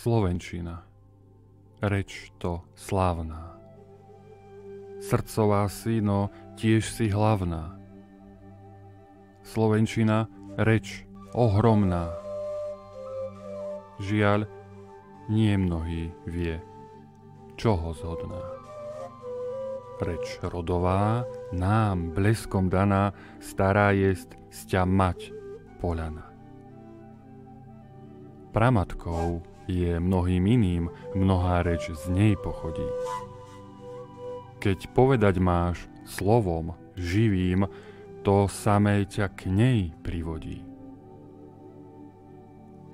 Slovenčina, reč to slávna. Srdcová si, no tiež si hlavná. Slovenčina, reč ohromná. Žiaľ, nie mnohý vie, čoho zhodná. Reč rodová, nám bleskom daná, stará jest sťa mať poľana. Pramatkou je mnohým iným, mnohá reč z nej pochodí. Keď povedať máš slovom živým, to samé ťa k nej privodí.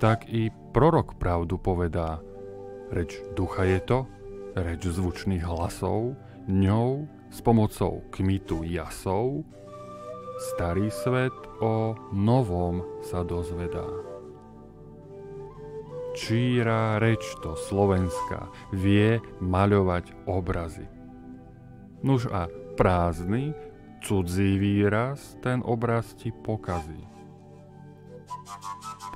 Tak i prorok pravdu povedá, reč ducha je to, reč zvučných hlasov, ňou s pomocou kmitu jasov, starý svet o novom sa dozvedá. Číra reč to slovenská vie maľovať obrazy. Nuž a prázdny, cudzí výraz ten obraz ti pokazí.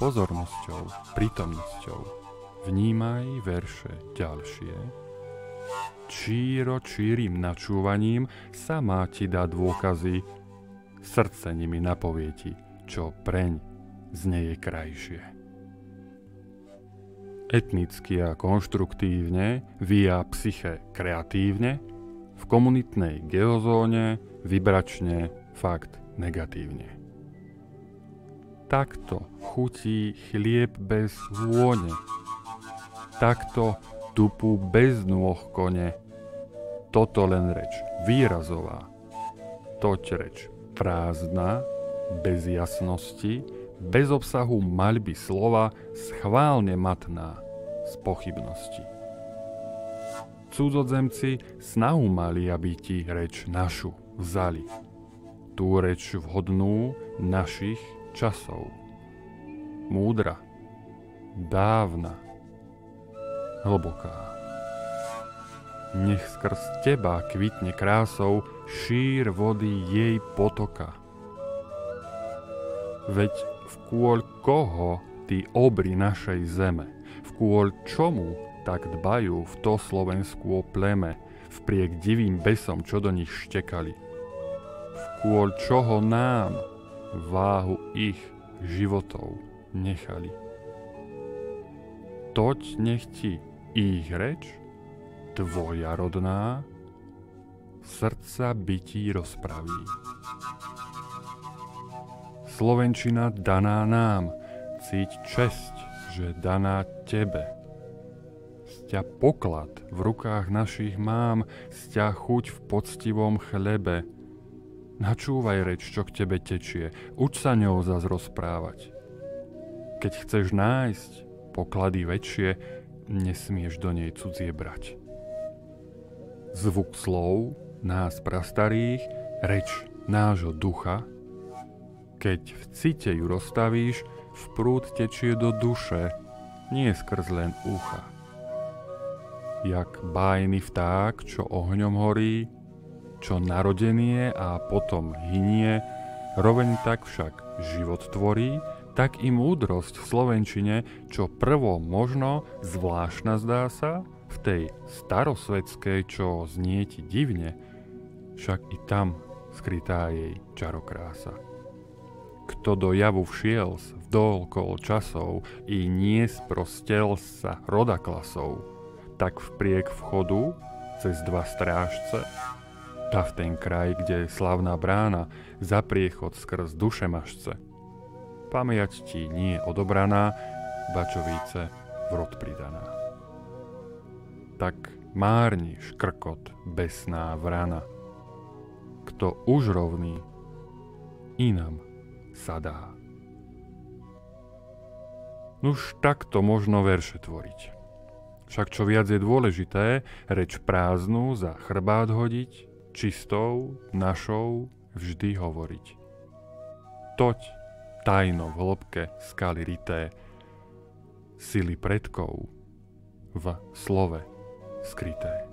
Pozornosťou, prítomnosťou vnímaj verše ďalšie. Čírim načúvaním sama ti dá dôkazy, srdce nimi napovie ti, čo preň znieje krajšie. Etnicky a konštruktívne, via psyche kreatívne, v komunitnej geozóne vybračne, fakt negatívne. Takto chutí chlieb bez vône, takto tupu bez nôh kone. Toto len reč výrazová, toť reč prázdna, bez jasnosti, bez obsahu maľby slova, schválne matná z pochybnosti. Cudzozemci snahu mali, aby ti reč našu vzali, tú reč vhodnú našich časov. Múdra, dávna, hlboká. Nech skrz teba kvitne krásou šír vody jej potoka. Veď vkôľ koho tí obry našej zeme, vkôľ čomu tak dbajú v to Slovensku o pleme, vpriek divým besom, čo do nich štekali. Vkôľ čoho nám váhu ich životov nechali. Toť nech ti ich reč, tvoja rodná, srdca bytí rozpraví. Slovenčina daná nám, cíť česť, že daná tebe. Sťa poklad v rukách našich mám, sťa chuť v poctivom chlebe. Načúvaj reč, čo k tebe tečie, uč sa ňou zas rozprávať. Keď chceš nájsť poklady väčšie, nesmieš do nej cudzie brať. Zvuk slov nás prastarých, reč nášho ducha, keď v cite ju rozstavíš, v prúd tečie do duše, nie skrz len ucha. Jak bájny vták, čo ohňom horí, čo narodenie a potom hynie, roveň tak však život tvorí, tak i múdrosť v slovenčine, čo prvo možno zvláštna zdá sa, v tej starosvedskej, čo znie ti divne, však i tam skrytá jej čarokrása. Kto do javu všiel vdookol časov i nesprostel sa rodaklasov, tak vpriek vchodu cez dva strážce, tá v ten kraj, kde je slavná brána, za priechod skrz dušemašce. Pamäť ti nie odobraná, bačovíce v rod pridaná. Tak márni škrkot besná vrana, kto už rovný inam sa dá. Nuž takto možno verše tvoriť. Však čo viac je dôležité, reč prázdnu za chrbát hodiť, čistou, našou vždy hovoriť. Toť tajno v hĺbke skaly rité, sily predkov v slove skryté.